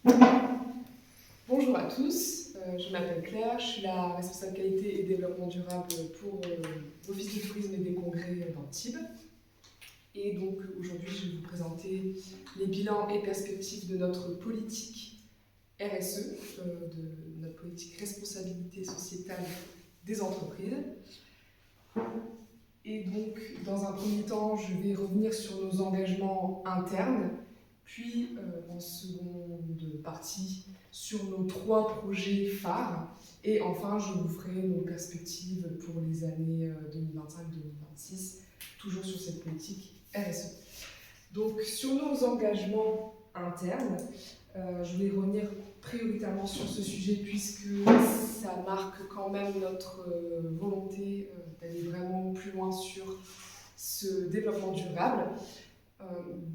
Bonjour à tous, je m'appelle Claire, je suis la responsable qualité et développement durable pour l'Office du tourisme et des congrès d'Antibes. Et donc aujourd'hui, je vais vous présenter les bilans et perspectives de notre politique RSE, de notre politique responsabilité sociétale des entreprises. Et donc, dans un premier temps, je vais revenir sur nos engagements internes, puis en seconde partie sur nos 3 projets phares, et enfin je vous ferai nos perspectives pour les années 2025-2026, toujours sur cette politique RSE. Donc sur nos engagements internes, je vais revenir prioritairement sur ce sujet puisque ça marque quand même notre volonté d'aller vraiment plus loin sur ce développement durable.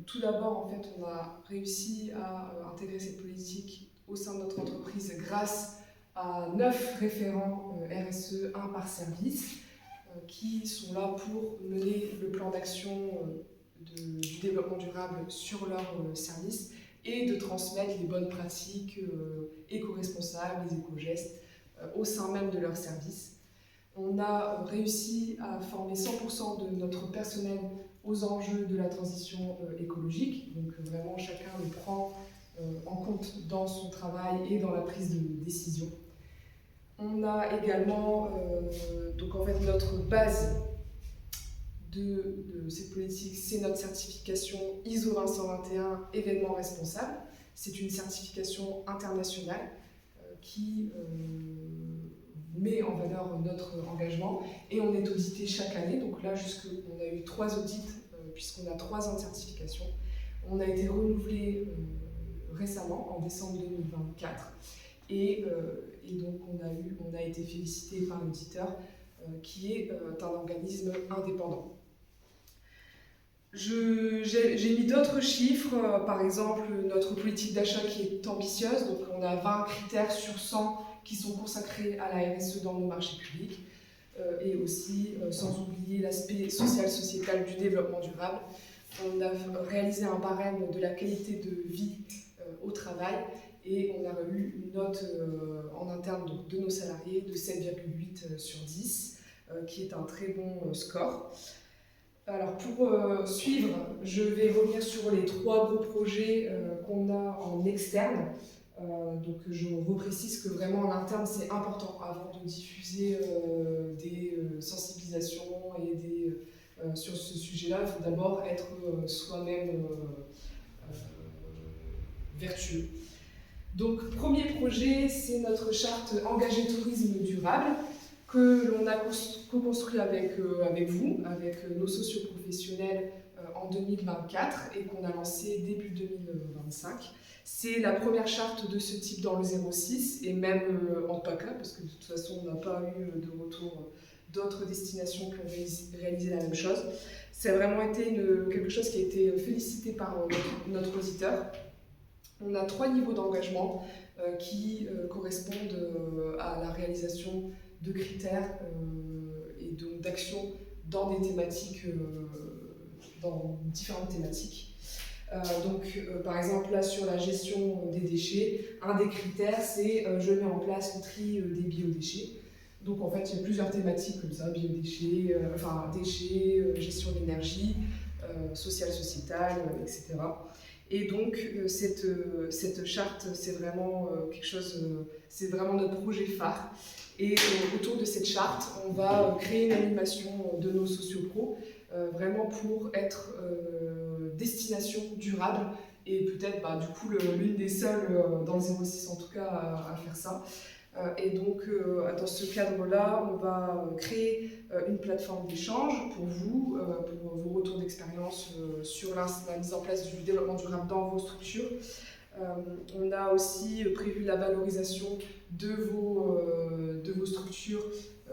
Tout d'abord, en fait, on a réussi à intégrer cette politique au sein de notre entreprise grâce à 9 référents RSE, un par service, qui sont là pour mener le plan d'action du développement durable sur leur service et de transmettre les bonnes pratiques éco-responsables, les éco-gestes au sein même de leur service. On a réussi à former 100% de notre personnel aux enjeux de la transition écologique. Donc vraiment, chacun le prend en compte dans son travail et dans la prise de décision. On a également, donc en fait, notre base de cette politique, c'est notre certification ISO 20121 événement responsable. C'est une certification internationale qui met en valeur notre engagement et on est audité chaque année. Donc là, on a eu 3 audits puisqu'on a 3 ans de certification. On a été renouvelé récemment en décembre 2024 et donc on a été félicité par l'auditeur qui est un organisme indépendant. J'ai mis d'autres chiffres, par exemple notre politique d'achat qui est ambitieuse, donc on a 20 critères sur 100 qui sont consacrés à la RSE dans nos marchés publics, et aussi, sans oublier l'aspect social-sociétal du développement durable. On a réalisé un barème de la qualité de vie au travail et on a eu une note en interne donc, de nos salariés de 7,8 sur 10, qui est un très bon score. Alors pour suivre, je vais revenir sur les 3 gros projets qu'on a en externe. Donc je reprécise que vraiment en interne c'est important avant de diffuser des sensibilisations et sur ce sujet-là, il faut d'abord être soi-même vertueux. Donc premier projet, c'est notre charte Engagé tourisme durable que l'on a co-construit avec vous, avec nos socioprofessionnels en 2024 et qu'on a lancé début 2025. C'est la première charte de ce type dans le 06 et même en PACA, parce que de toute façon on n'a pas eu de retour d'autres destinations qui ont réalisé la même chose. Ça a vraiment été quelque chose qui a été félicité par notre auditeur. On a 3 niveaux d'engagement qui correspondent à la réalisation de critères et donc d'actions dans des thématiques, dans différentes thématiques. Par exemple, là, sur la gestion des déchets, un des critères, c'est je mets en place le tri des biodéchets. Donc, en fait, il y a plusieurs thématiques comme ça, biodéchets, déchets, gestion de l'énergie, sociale, sociétale, etc. Et donc, cette charte, c'est vraiment quelque chose, c'est vraiment notre projet phare. Et autour de cette charte, on va créer une animation de nos sociopros, vraiment pour être destination durable et peut-être du coup l'une des seules dans le 06 en tout cas à faire ça. Et donc dans ce cadre-là, on va créer une plateforme d'échange pour vous, pour vos retours d'expérience sur la mise en place du développement durable dans vos structures. On a aussi prévu la valorisation de vos structures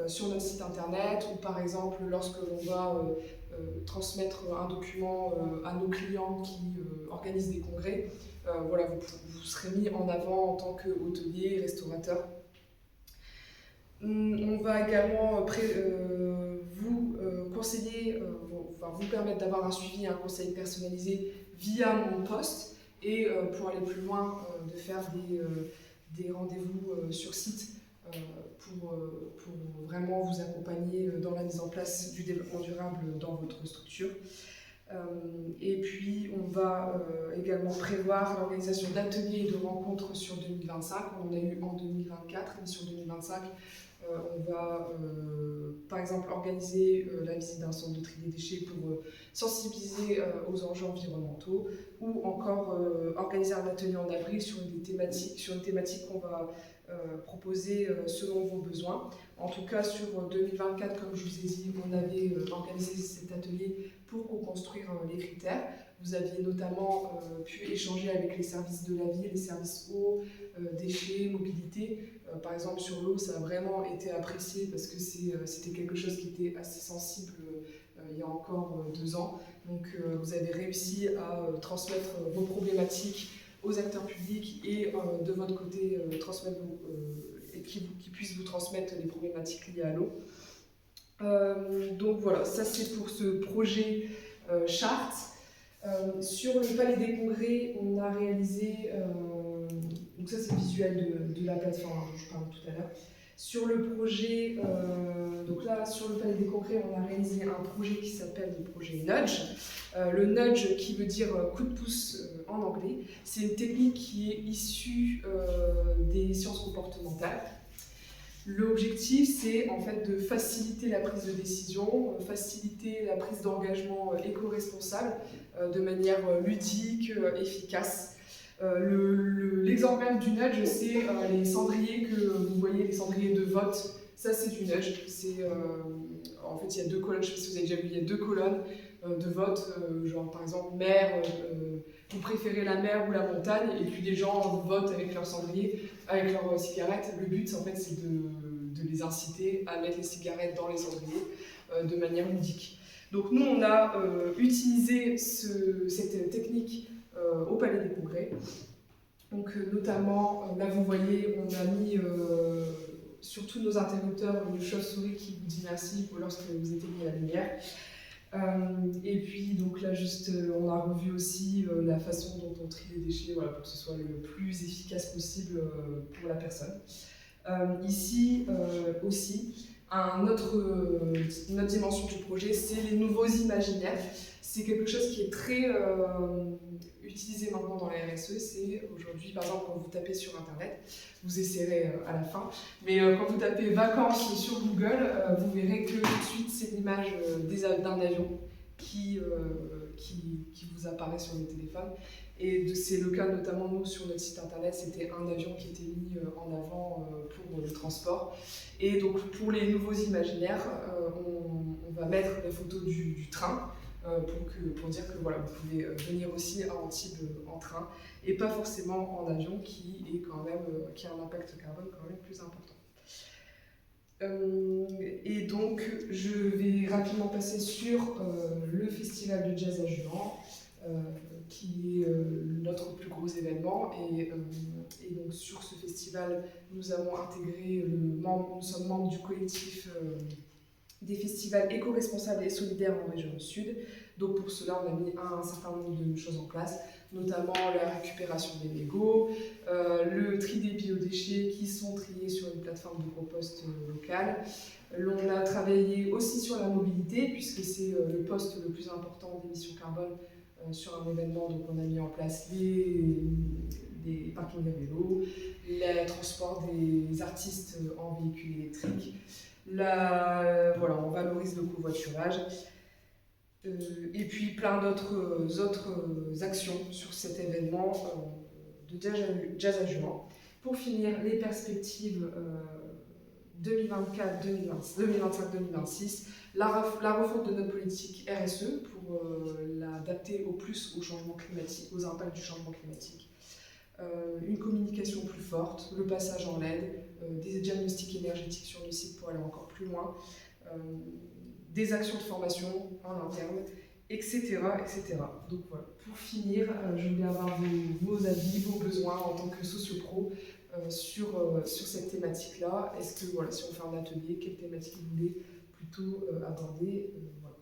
sur notre site internet ou par exemple lorsque l'on va transmettre un document à nos clients qui organisent des congrès, voilà, vous serez mis en avant en tant qu'hôtelier et restaurateur. On va également vous conseiller, vous permettre d'avoir un suivi et un conseil personnalisé via mon poste. et pour aller plus loin, de faire des rendez-vous sur site pour vraiment vous accompagner dans la mise en place du développement durable dans votre structure. Et puis on va également prévoir l'organisation d'ateliers et de rencontres sur 2025. On en a eu en 2024, mais sur 2025, on va par exemple organiser la visite d'un centre de tri des déchets pour sensibiliser aux enjeux environnementaux, ou encore organiser un atelier en avril sur une thématique qu'on va proposer selon vos besoins. En tout cas, sur 2024, comme je vous ai dit, on avait organisé cet atelier pour co-construire les critères. Vous aviez notamment pu échanger avec les services de la ville, les services eau, déchets, mobilité. Par exemple, sur l'eau, ça a vraiment été apprécié parce que c'était quelque chose qui était assez sensible il y a encore 2 ans. Donc, vous avez réussi à transmettre vos problématiques aux acteurs publics et de votre côté, qui puissent vous transmettre les problématiques liées à l'eau. Donc voilà, ça c'est pour ce projet charte. Sur le Palais des Congrès, on a réalisé, donc ça c'est le visuel de la plateforme dont je parlais tout à l'heure. Sur le projet, donc là sur le Palais des Congrès, on a réalisé un projet qui s'appelle le projet Nudge. Le nudge qui veut dire coup de pouce en anglais, c'est une technique qui est issue des sciences comportementales. L'objectif, c'est en fait de faciliter la prise de décision, faciliter la prise d'engagement éco-responsable de manière ludique, efficace. L'exemple même du nudge, c'est les cendriers que vous voyez, les cendriers de vote. Ça, c'est du nudge. En fait, il y a 2 colonnes, je ne sais pas si vous avez déjà vu, il y a 2 colonnes de vote, genre par exemple mer, vous préférez la mer ou la montagne, et puis les gens votent avec leur cendrier, avec leurs cigarettes. Le but, en fait, c'est de les inciter à mettre les cigarettes dans les cendriers de manière ludique. Donc nous, on a utilisé cette technique au Palais des Congrès. Donc notamment, là vous voyez, on a mis sur tous nos interrupteurs une chauve-souris qui vous dit merci lorsque vous éteignez la lumière. Et puis donc là juste on a revu aussi la façon dont on trie les déchets, voilà, pour que ce soit le plus efficace possible pour la personne. Ici aussi, une autre dimension du projet, c'est les nouveaux imaginaires. C'est quelque chose qui est très utilisé maintenant dans la RSE. C'est aujourd'hui, par exemple, quand vous tapez sur Internet, vous essaierez à la fin, mais quand vous tapez vacances sur Google, vous verrez que tout de suite, c'est l'image d'un avion qui vous apparaît sur le téléphone. Et c'est le cas notamment nous sur notre site internet, c'était un avion qui était mis en avant pour le transport. Et donc pour les nouveaux imaginaires, on va mettre la photo du train pour dire que voilà, vous pouvez venir aussi à Antibes en train et pas forcément en avion qui a un impact carbone quand même plus important. Et donc je vais rapidement passer sur le festival de jazz à Juan. Qui est notre plus gros événement, et donc sur ce festival nous avons intégré nous sommes membres du collectif des festivals éco-responsables et solidaires en région sud. Donc pour cela on a mis un certain nombre de choses en place, notamment la récupération des mégots, le tri des biodéchets qui sont triés sur une plateforme de compost locale. On a travaillé aussi sur la mobilité puisque c'est le poste le plus important d'émissions carbone sur un événement. Donc on a mis en place des parkings à vélo, le transport des artistes en véhicules électriques, voilà, on valorise le covoiturage, et puis plein d'autres actions sur cet événement de Jazz à Juan. Pour finir, les perspectives 2025-2026, la refonte de notre politique RSE pour l'adapter au plus au changement climatique, aux impacts du changement climatique, une communication plus forte, le passage en LED, des diagnostics énergétiques sur le site pour aller encore plus loin, des actions de formation en interne, etc. etc. Donc voilà, pour finir, je voulais avoir vos avis, vos besoins en tant que socio-pro sur cette thématique-là. Est-ce que, voilà, si on fait un atelier, quelle thématique vous voulez plutôt aborder, voilà.